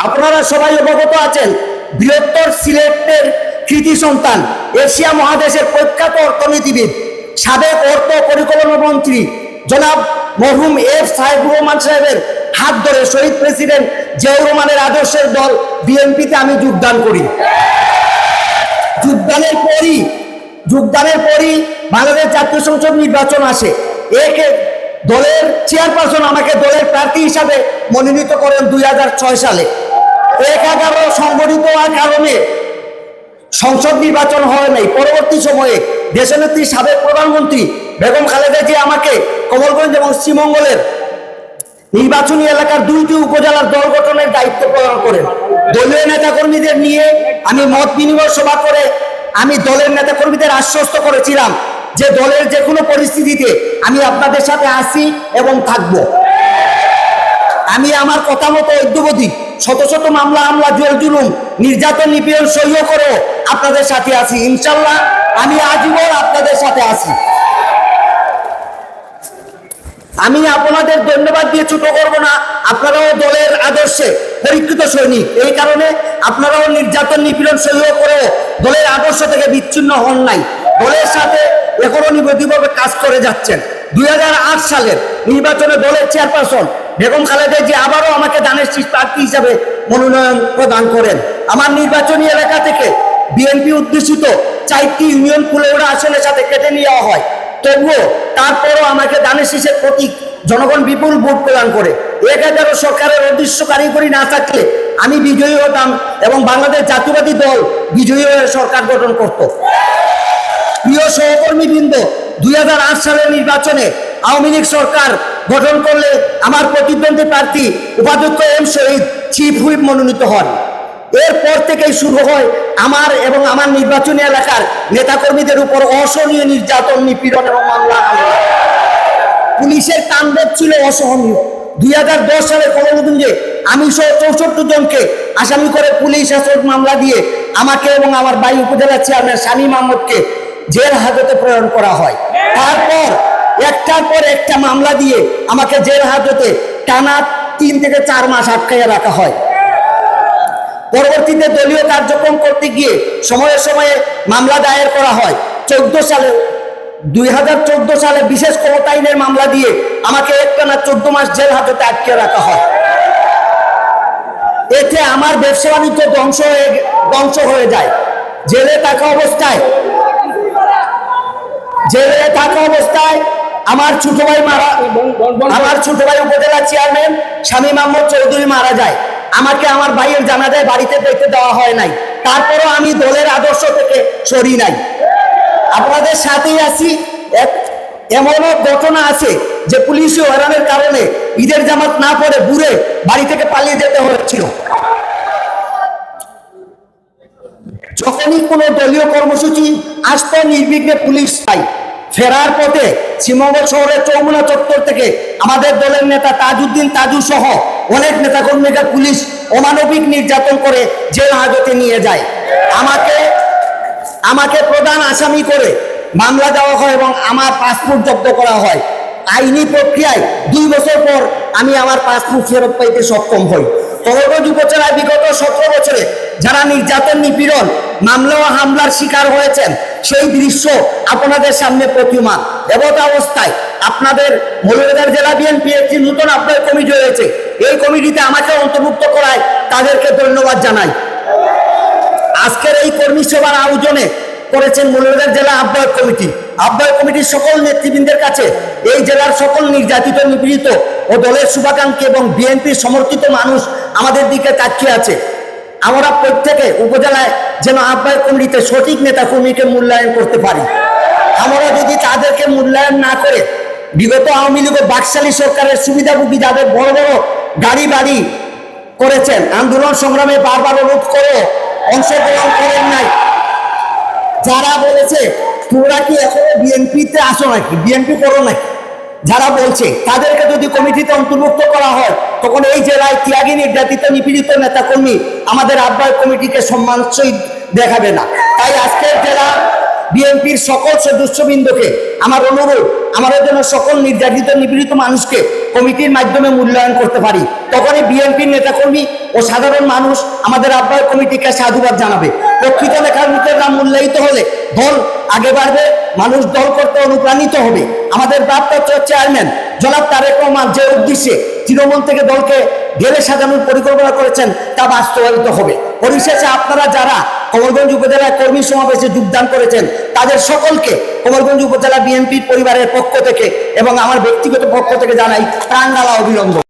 আপনারা সবাই অবগত আছেন, বৃহত্তর সিলেটের কৃতি সন্তান, এশিয়া মহাদেশের প্রখ্যাত অর্থনীতিবিদ, সাবেক অর্থ পরিকল্পনা মন্ত্রী জনাব মরহুম এফ সাইফুর রহমান সাহেবের হাত ধরে শহীদ প্রেসিডেন্ট জিয়াউর রহমানের আদর্শের দল বিএনপিতে আমি যোগদান করি। যোগদানের পরই বাংলাদেশ জাতীয় সংসদ নির্বাচন আসে। দলের চেয়ারপারসন আমাকে দলের প্রার্থী হিসাবে মনোনীত করেন 2006 সালে। 11 সংগঠিত হওয়ার কারণে সংসদ নির্বাচন হয় নাই। পরবর্তী সময়ে দেশনেত্রী সাবেক প্রধানমন্ত্রী বেগম খালেদা জিয়া আমাকে কমলগঞ্জ এবং শ্রীমঙ্গলের নির্বাচনী এলাকার 2টি উপজেলার দল গঠনের দায়িত্ব প্রদান করেন। দলীয় নেতাকর্মীদের নিয়ে আমি মত বিনিময় সভা করে আমি দলের নেতাকর্মীদের আশ্বস্ত করেছিলাম যে দলের যে কোনো পরিস্থিতিতে আমি আপনাদের সাথে আছি এবং থাকব। আমি আমার কথা মতো ঐক্যবদ্ধ, শত শত মামলা হামলা, জেল জুলুম, নির্যাতন, নিপীড়ন সহ্য করে আপনাদের সাথে আছি। ইনশাল্লাহ আমি আজীবন আপনাদের সাথে আছি। আমি আপনাদের ধন্যবাদ দিয়ে ছোট করবো না। আপনারাও দলের আদর্শে পরীক্ষিত সৈনিক, এই কারণে আপনারাও নির্যাতন, নিপীড়ন সহ্য করে দলের আদর্শ থেকে বিচ্ছিন্ন হন নাই। দলের সাথে এখনো নিবদ্ধভাবে কাজ করে যাচ্ছেন। 2008 সালের নির্বাচনে দলের চেয়ারপারসন বেগম খালেদা জিয়া আবারও আমাকে দানের শীষ প্রার্থী হিসাবে মনোনয়ন প্রদান করেন। আমার নির্বাচনী এলাকা থেকে বিএনপি উদ্দেশিত 4টি ইউনিয়ন কুলেউড়া আসনের সাথে কেটে নেওয়া হয়। তবুও তারপরও আমাকে দানের শীষের প্রতীক জনগণ বিপুল ভোট প্রদান করে। 11 সরকারের অদৃশ্য কারিগরি না থাকলে আমি বিজয়ী হতাম এবং বাংলাদেশ জাতীয়বাদী দল বিজয়ী হয়ে সরকার গঠন করত। প্রিয় সহকর্মীবৃন্দ, 2008 সালের নির্বাচনে আওয়ামী লীগ সরকার গঠন করলে আমার প্রতিদ্বন্দ্বী প্রার্থী উপাধ্যক্ষ এম শহীদ চিফ হুইপ মনোনীত হন। এরপর থেকেই শুরু হয় আমার এবং আমার নির্বাচনী এলাকার নেতাকর্মীদের উপর অসহনীয় নির্যাতন, নিপীড়ন এবং মামলা হামলা। পুলিশের তাণ্ডব ছিল অসহনীয়। 2010 সালে কমলগঞ্জে আমি সহ 64 জনকে আসামি করে পুলিশ আসর মামলা দিয়ে আমাকে এবং আমার ভাই উপজেলা চেয়ারম্যান শামীম আহমদকে জেল হাজতে প্রেরণ করা হয়। তারপর একটার পর একটা মামলা দিয়ে আমাকে জেল হাজতে টানা 3 থেকে 4 মাস আটকাইয়া রাখা হয়। পরবর্তীতে দলীয় কার্যক্রম করতে গিয়ে সময়ে সময়ে মামলা দায়ের করা হয়। 2014 সালে বিশেষ ক্ষমতা আইনের মামলা দিয়ে আমাকে একটানা 14 মাস জেল হাজতে আটকে রাখা হয়। এতে আমার ব্যবসা বাণিজ্য ধ্বংস হয়ে যায়। জেলে থাকা অবস্থায় আমার ছোট ভাই উপজেলা চেয়ারম্যান শামীম আহমদ চৌধুরী মারা যায়। আমাকে আমার ভাইয়ের জানাজায় বাড়িতে দেখতে দেওয়া হয় নাই। তারপরও আমি দলের আদর্শ থেকে সরি নাই, আপনাদের সাথেই আছি। এমনও ঘটনা আছে যে পুলিশি হয়রানির কারণে ঈদের জামাত না পড়ে ঘুরে বাড়ি থেকে পালিয়ে যেতে হয়েছিল। যখনই কোনো দলীয় কর্মসূচি আসতো নির্বিঘ্নে পুলিশ পাই। ফেরার পথে শ্রীমঙ্গল শহরের চৌমুনা চত্বর থেকে আমাদের দলের নেতা তাজউদ্দিন তাজু সহ অনেক নেতাকর্মীকে পুলিশ অমানবিক নির্যাতন করে জেল হাজতে নিয়ে যায়। আমাকে প্রধান আসামি করে মামলা দেওয়া হয় এবং আমার পাসপোর্ট জব্দ করা হয়। আইনি প্রক্রিয়ায় 2 বছর পর আমি আমার পাসপোর্ট ফেরত পাইতে সক্ষম হই। কমলগঞ্জ উপজেলায় বিগত 17 বছরে যারা নির্যাতন, নিপীড়ন, মামলা ও হামলার শিকার হয়েছেন সেই দৃশ্য আপনাদের সামনে প্রতিমান। এমত অবস্থায় আপনাদের মৌলভীবাজার জেলা বিএনপি একটি নতুন আহ্বায়ক কমিটি হয়েছে। এই কমিটিতে আমাকে অন্তর্ভুক্ত করায় তাদেরকে ধন্যবাদ জানাই। আজকের এই কর্মী সভার আয়োজনে করেছেন মৌলভীবাজার জেলা আহ্বায়ক কমিটি। আহ্বায়ক কমিটির সকল নেতৃবৃন্দের কাছে এই জেলার সকল নির্যাতিত, নিপীড়িত ও দলের শুভাকাঙ্ক্ষী এবং বিএনপির সমর্থিত মানুষ আমাদের দিকে তাকিয়ে আছে। আমরা প্রত্যেকে উপজেলায় যেন আহ্বায়ক কমিটিতে সঠিক নেতা কর্মীকে মূল্যায়ন করতে পারি। আমরা যদি তাদেরকে মূল্যায়ন না করে বিগত আওয়ামী লীগ ও বাকশালী সরকারের সুবিধাভোগী যাদের বড় বড় গাড়ি বাড়ি করেছেন, আন্দোলন সংগ্রামে বারবার অনুরোধ করে অংশগ্রহণ করেন নাই, যারা বলেছে তোমরা কি এখনো বিএনপিতে আসো নাকি, বিএনপি করো নাকি, যারা বলছে তাদেরকে যদি কমিটিতে অন্তর্ভুক্ত করা হয় তখন এই জেলায় ত্যাগী, নির্যাতিত, নিপীড়িত নেতাকর্মী আমাদের আহ্বায়ক কমিটিকে সম্মান সহিত দেখাবে না। তাই আজকের জেলা বিএনপির সকল সদস্যবৃন্দকে আমার অনুরোধ, আমাদের জন্য সকল নির্যাতিত নিপীড়িত মানুষকে কমিটির মাধ্যমে মূল্যায়ন করতে পারি, তখনই বিএনপির নেতাকর্মী ও সাধারণ মানুষ আমাদের আহ্বায়ক কমিটিকে সাধুবাদ জানাবে। প্রকৃত নেতাকর্মীদের নাম মূল্যায়িত হলে দল আগে বাড়বে, মানুষ দল করতে অনুপ্রাণিত হবে। আমাদের ভারপ্রাপ্ত চেয়ারম্যান জনাব তারেক রহমান যে উদ্দেশ্যে তৃণমূল থেকে দলকে ঢেলে সাজানোর পরিকল্পনা করেছেন তা বাস্তবায়িত হবে। পরিশেষে আপনারা যারা কমলগঞ্জ উপজেলায় কর্মী সমাবেশে যোগদান করেছেন তাদের সকলকে কমলগঞ্জ উপজেলা বিএনপির পরিবারের পক্ষ থেকে এবং আমার ব্যক্তিগত পক্ষ থেকে জানাই প্রাণ ঢালা অভিনন্দন।